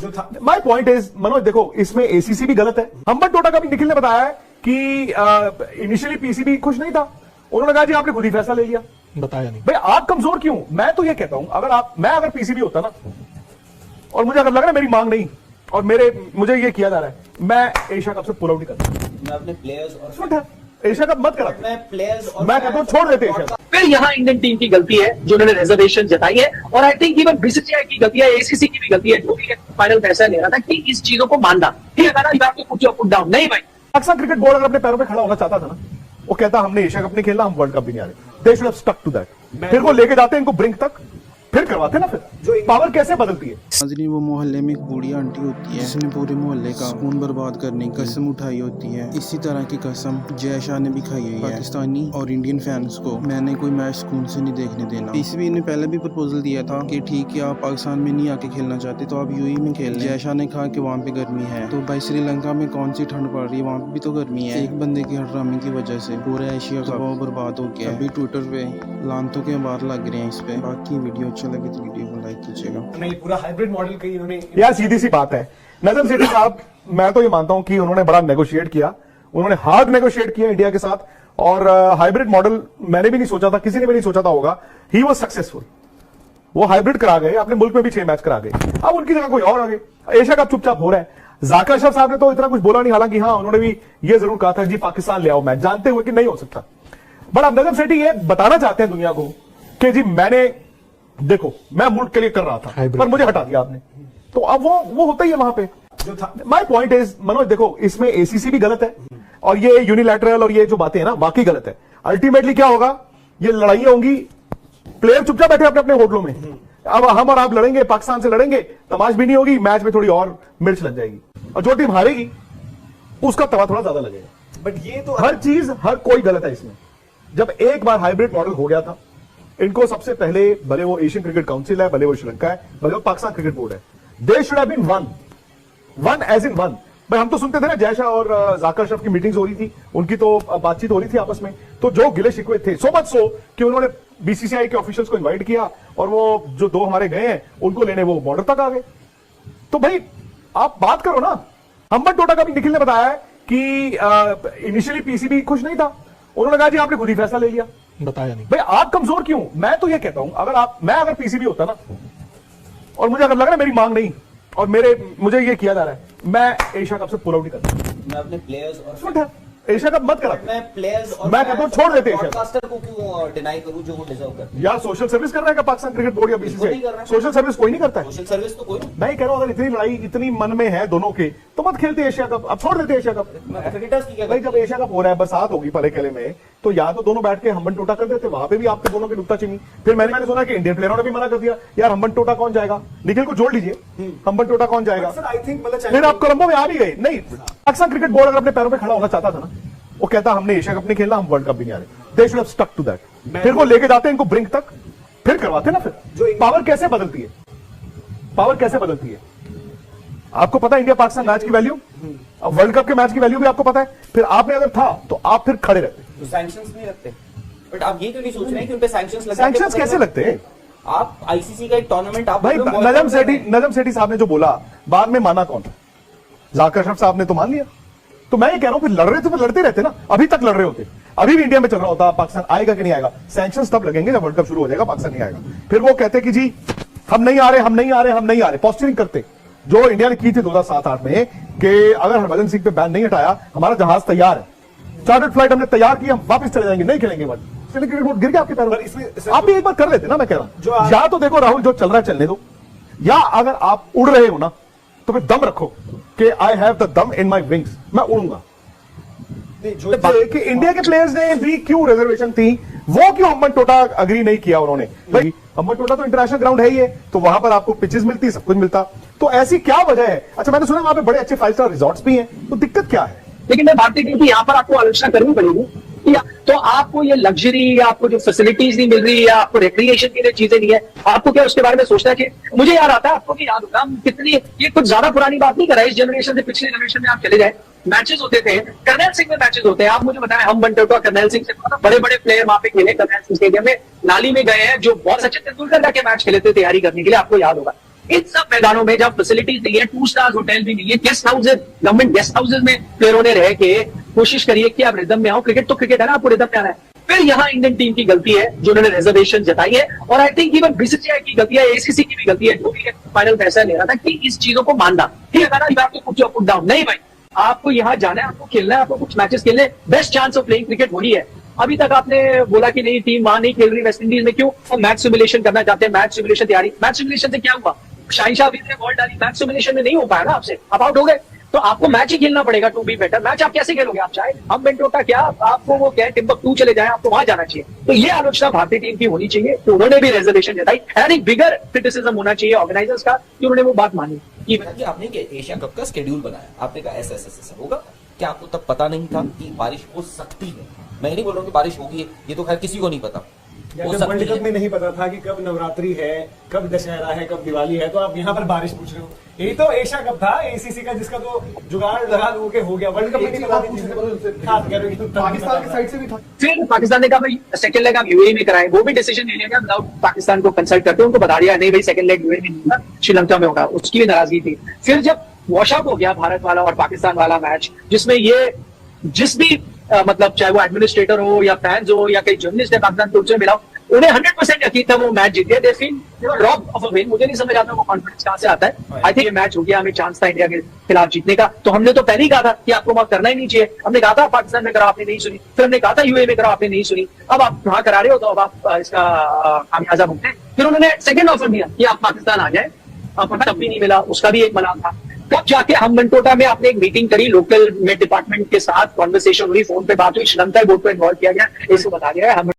जो था। My point is Manoj, देखो इसमें एसीसी भी गलत है। हम्बनटोटा का भी निखिल ने बताया है कि इनिशियली पीसीबी खुश नहीं था, उन्होंने कहा जी आपने खुद ही फैसला ले लिया। बताया नहीं भाई आप कमजोर क्यों? मैं तो ये कहता हूं अगर पीसीबी होता ना, और मुझे अगर लग रहा है मेरी मांग नहीं और मुझे ये किया जा रहा है, मैं एशिया कप से पुल आउट ही करता। मैं अपने प्लेयर्स और एशिया कप मत करा, मैं प्लेयर्स और मैं कहता हूं छोड़ देते एशिया। फिर यहाँ इंडियन टीम की गलती है जो उन्होंने रिजर्वेशन जताई है, और आई थिंक इवन बीसीसीआई की गलती है, एसीसी की भी गलती है, जो भी फाइनल फैसला ले रहा था कि इस चीजों को मानना ठीक है। पुट डाउन नहीं भाई, पाकिस्तान क्रिकेट बोर्ड अगर अपने पैरों पे खड़ा होना चाहता था ना, वो कहता हमने एशिया कप नहीं खेलना, हम वर्ल्ड कप भी नहीं आ रहे। They should have stuck to that. फिर वो लेके जाते इनको ब्रिंक तक, फिर करवाते ना। फिर जो पावर कैसे बदलती है। नाज़रीन, वो मोहल्ले में एक बूढ़ी आंटी होती है जिसने पूरे मोहल्ले का खून बर्बाद करने की कसम उठाई होती है। इसी तरह की कसम जय शाह ने भी खाई हुई है। पाकिस्तानी और इंडियन फैंस को मैंने कोई मैच सुकून से नहीं देखने देना। पीसीबी ने पहले भी प्रपोजल दिया था कि ठीक है आप पाकिस्तान में नहीं आके खेलना चाहते तो आप यूएई में खेल लें। जय शाह ने कहा कि वहाँ पे गर्मी है, तो भाई श्रीलंका में कौन सी ठंड पड़ रही है, वहाँ पे भी तो गर्मी है। एक बंदे की हड़रामी की वजह से पूरा एशिया का बर्बाद हो गया। अभी ट्विटर पे लानतों के बार लग रहे हैं इस पे। बाकी वीडियो अच्छा लगे तो वीडियो को लाइक कीजिएगा। नहीं, पूरा हाइब्रिड मॉडल का इन्होंने यार सीधी सी बात है, नजम सेठी साहब, मैं तो ये मानता हूं कि उन्होंने बड़ा नेगोशिएट किया, उन्होंने हार्ड नेगोशिएट किया इंडिया के साथ, और हाइब्रिड मॉडल मैंने भी नहीं सोचा था, किसी ने भी नहीं सोचा था होगा। ही वाज सक्सेसफुल, वो हाइब्रिड करा गए, अपने मुल्क में भी 6 मैच करा गए। अब उनकी जगह कोई और आ गए, एशिया कप चुपचाप हो रहा है। जाकिर अशरफ साहब ने तो इतना कुछ बोला नहीं, हालांकि हाँ उन्होंने भी ये जरूर कहा था जी पाकिस्तान ले आओ मैच, जानते हुए कि नहीं हो सकता। बट अब नजम सेठी ये बताना चाहते हैं दुनिया को कि जी मैंने, देखो मैं मुल्क के लिए कर रहा था पर मुझे हटा दिया आपने, तो अब वो होता ही है वहां पे जो था। माय पॉइंट इज मनोज, देखो इसमें एसीसी भी गलत है और ये यूनिलैटरल और ये जो बातें हैं ना वाकई गलत है। अल्टीमेटली क्या होगा, ये लड़ाइयां होंगी, प्लेयर चुपचाप बैठे अपने अपने होटलों में। अब हम और आप लड़ेंगे, पाकिस्तान से लड़ेंगे, तमाश भी नहीं होगी, मैच में थोड़ी और मिर्च लग जाएगी, और जो टीम हारेगी उसका तवा थोड़ा ज्यादा लगेगा। बट ये तो हर चीज हर कोई गलत है इसमें। जब एक बार हाइब्रिड मॉडल हो गया था, इनको सबसे पहले, भले वो एशियन क्रिकेट काउंसिल है, भले वो श्रीलंका है, भले वो पाकिस्तान क्रिकेट बोर्ड है, they should have been one as in one. भाई हम तो सुनते थे ना जय शाह और जाकिर अशरफ की मीटिंग्स हो रही थी, उनकी तो बातचीत हो रही थी आपस में, तो जो गिले शिकवे थे, सो मच सो कि उन्होंने बीसीसीआई के ऑफिशियल्स को इनवाइट किया, और वो जो 2 हमारे गए हैं उनको लेने वो बॉर्डर तक आ गए। तो भाई आप बात करो ना। हम्बनटोटा का भी निखिल ने बताया है कि इनिशियली पीसीबी खुश नहीं था, उन्होंने कहा जी आपने खुद ही फैसला ले लिया। बताया नहीं भाई आप कमजोर क्यों? मैं तो ये कहता हूं अगर पीसीबी होता ना, और मुझे अगर लग रहा है मेरी मांग नहीं और मुझे ये किया जा रहा है, मैं एशिया कप से पुल आउट ही करता। मैं अपने प्लेयर्स और एशिया कप मत करा। मैं प्लेयर्स और मैं कहता हूं छोड़ देते एशिया कप। ब्रॉडकास्टर को क्यों डिनाई करूं जो वो डिजर्व करते हैं। यार सोशल सर्विस कर रहा है क्या पाकिस्तान क्रिकेट बोर्ड या बीसीसीआई? सोशल सर्विस कोई नहीं करता है। सोशल सर्विस तो कोई नहीं। मैं कह रहा हूं अगर इतनी लड़ाई इतनी मन में है दोनों के, तो मत खेलते एशिया कप, अब छोड़ देते एशिया कप। क्रिकेटर्स की क्या भाई जब एशिया कप हो रहा है, बरसात होगी पले केले में, तो या तो दोनों बैठ के हम्बनटोटा कर देते, वहां पे भी आपके दोनों की नुक्ताचीनी। फिर मैंने सुना कि इंडियन प्लेयरों ने भी मना कर दिया, यार हम्बनटोटा कौन जाएगा, निखिल को जोड़ लीजिए, हम्बनटोटा कौन जाएगा। आई थिंक मतलब फिर आप कोलंबो में आ भी गए। नहीं, पाकिस्तान क्रिकेट बोर्ड अगर अपने पैरों पे खड़ा होना चाहता था ना, वो कहता हमने एशिया कप नहीं खेलना, हम वर्ल्ड कप भी नहीं आ रहे। They should have stuck to that. फिर वो लेके जाते इनको ब्रिंक तक, फिर करवाते ना। फिर जो पावर कैसे बदलती है, पावर कैसे बदलती है आपको पता है। इंडिया पाकिस्तान मैच की वैल्यू, अब वर्ल्ड कप के मैच की वैल्यू भी आपको पता है। फिर आपने अगर था तो आप फिर खड़े रहते। तो सैंक्शंस नहीं रखते, बट आप ये क्यों नहीं सोच रहे हैं कि उन पे सैंक्शंस लगा। सैंक्शंस कैसे लगते हैं? आप आईसीसी का एक टूर्नामेंट आप भाई नजम सेठी साहब ने जो बोला, बाद में माना कौन? जाकिर अशरफ साहब ने तो मान लिया। तो मैं ये कह रहा हूं फिर लड़ रहे थे तो लड़ते रहते ना, अभी तक लड़ रहे होते, अभी भी इंडिया में चल रहा होता। पाकिस्तान आएगा कि नहीं आएगा, सैंक्शंस तब लगेंगे जब वर्ल्ड कप शुरू हो जाएगा, पाकिस्तान नहीं आएगा। फिर वो कहते कि जी हम नहीं आ रहे, हम नहीं आ रहे, हम नहीं आ रहे, पोस्टरिंग करते, जो इंडिया ने की थी 2007-8 में कि अगर हरभजन सिंह पे बैन नहीं हटाया, हमारा जहाज तैयार है, चार्टर्ड फ्लाइट हमने तैयार की, हम वापस चले जाएंगे, नहीं खेलेंगे वर्ल्ड। क्रिकेट बोर्ड गिर गया आपके पैरों पर। आप भी एक बार कर लेते ना, मैं कह रहा हूं। या तो देखो राहुल जो चल रहा है चलने दो, या अगर आप उड़ रहे हो ना तो फिर दम रखो कि आई हैव द दम इन माई विंग्स, मैं उड़ूंगा। कि इंडिया के प्लेयर्स ने भी क्यों रिजर्वेशन थी, वो क्यों हम्बनटोटा अग्री नहीं किया उन्होंने? भाई हम्बनटोटा तो इंटरनेशनल ग्राउंड है ही है, तो वहां पर आपको पिचेस मिलती, सब कुछ मिलता, तो ऐसी क्या वजह है? अच्छा मैंने सुना वहां पे बड़े अच्छे 5 स्टार रिजॉर्ट्स भी हैं, तो दिक्कत क्या है? लेकिन मैं भारतीय टीम की यहाँ पर आपको आलोचना करनी पड़ेगी, या तो आपको ये लग्जरी या आपको जो फैसिलिटीज नहीं मिल रही या आपको रिक्रिएशन के लिए चीजें नहीं है, आपको क्या उसके बारे में सोचना है? कि मुझे याद आता है आपको कि याद होगा हम कितनी, ये कुछ ज्यादा पुरानी बात नहीं कर रहा है, इस जनरेशन से पिछले जनरेशन में आप चले जाए, मैचेस होते थे, कर्नैल सिंह में मैचेस होते हैं। आप मुझे बताएं, हम्बनटोटा कर्नैल सिंह से बड़े बड़े प्लेयर वहां पे खेले, कर्नैल सिंह स्टेडियम में नाली में गए हैं, जो बहुत अच्छे तेंदुलकर जाके मैच खेले थे तैयारी करने के लिए, आपको याद होगा। इन सब मैदानों में जब फैसिलिटीज नहीं है, 2 स्टार होटल भी नहीं है, guest houses, government guest houses में प्लेयरों ने रह के कोशिश करिए कि आप रिदम में आओ। क्रिकेट तो क्रिकेट है ना, आपको रिदम में आना है। फिर यहाँ इंडियन टीम की गलती है जो उन्होंने रिजर्वेशन जताई है, और आई थिंक इवन बीसीसीआई की गलती है, एसीसी की भी गलती है, जो भी फाइनल फैसला ले रहा था कि इस चीजों को मानना। ठीक है ना, आपको कुछ पुट डाउन नहीं भाई, आपको यहाँ जाना है, आपको खेलना है, आपको कुछ मैचेस खेलने, best chance of playing cricket वही है। अभी तक आपने बोला कि नहीं टीम वहां नहीं खेल रही वेस्ट इंडीज में, क्यों? हम मैच सिमुलेशन करना चाहते हैं, मैच सिमुलेशन तैयारी। मैच सिमुलेशन से क्या हुआ? शाहिशाह अफरीदी ने बॉल डाली, मैच सिमुलेशन में नहीं हो पाया ना आपसे, आप आउट हो गए। तो आपको मैच ही खेलना पड़ेगा टू बी बेटर। मैच आप कैसे खेलोगे? आप चाहे हम बेंटोटा क्या, आपको वो क्या टिम्बकटू चले जाए, आपको वहां जाना चाहिए। तो ये आलोचना भारतीय टीम की होनी चाहिए, तो उन्होंने भी रिजर्वेशन जताई। यानी बिगर क्रिटिसिज्म होना चाहिए ऑर्गेनाइजर्स का कि उन्होंने वो बात मानी। कि आपने एशिया कप का शेड्यूल बनाया, आपने कहा ऐसा होगा, क्या आपको तब पता नहीं था कि बारिश हो सकती है? मैं नहीं बोल रहा हूँ कि बारिश होगी, ये तो खैर किसी को नहीं पता। वर्ल्ड कप में नहीं पता था कि कब नवरात्रि है, कब दशहरा है, कब दिवाली है, तो आप यहाँ पर बारिश पूछ रहे हो। यही तो एशिया कप था एसीसी का, जिसका तो जुगाड़ लगा लोगों के हो गया। वर्ल्ड कप में नहीं पता पाकिस्तान की साइड से भी था। फिर पाकिस्तान ने कहा भाई सेकंड लेग आप यूएई में कराएं, वो भी डिसीजन ले लिया विदाउट पाकिस्तान को कंसल्ट करते, उनको बता दिया नहीं भाई सेकंड लेग यूएई में नहीं होगा, श्रीलंका में होगा। उसकी भी नाराजगी थी। फिर जब वॉश आउट हो गया भारत वाला और पाकिस्तान वाला मैच, जिसमें ये जिस भी मतलब चाहे वो एडमिनिस्ट्रेटर हो या फैंस हो या कई जर्नलिस्ट है पाकिस्तान को उनसे मिला, उन्हें 100% यकीन था वो मैच जीते। They feel rob of a win. मुझे नहीं समझ आता वो कॉन्फिडेंस कहां से आता है। आई थिंक ये मैच हो गया, हमें चांस था इंडिया के खिलाफ जीतने का, तो हमने तो पहले ही कहा था कि आपको वहां करना ही नहीं चाहिए। हमने कहा था पाकिस्तान में करो, आपने नहीं सुनी। फिर हमने कहा था यूएई में करो, आपने नहीं सुनी। अब आप वहां करा रहे हो तो अब आप इसका खामियाजा भुगते। फिर उन्होंने सेकंड ऑफर दिया कि आप पाकिस्तान आ जाए, तब भी नहीं मिला, उसका भी एक मलाल था। तब जाके हम मंटोटा में आपने एक मीटिंग करी, लोकल में डिपार्टमेंट के साथ कॉन्वर्सेशन हुई, फोन पे बात हुई, श्रीलंका बोर्ड को इन्वॉल्व किया गया, इसको बता दिया है हम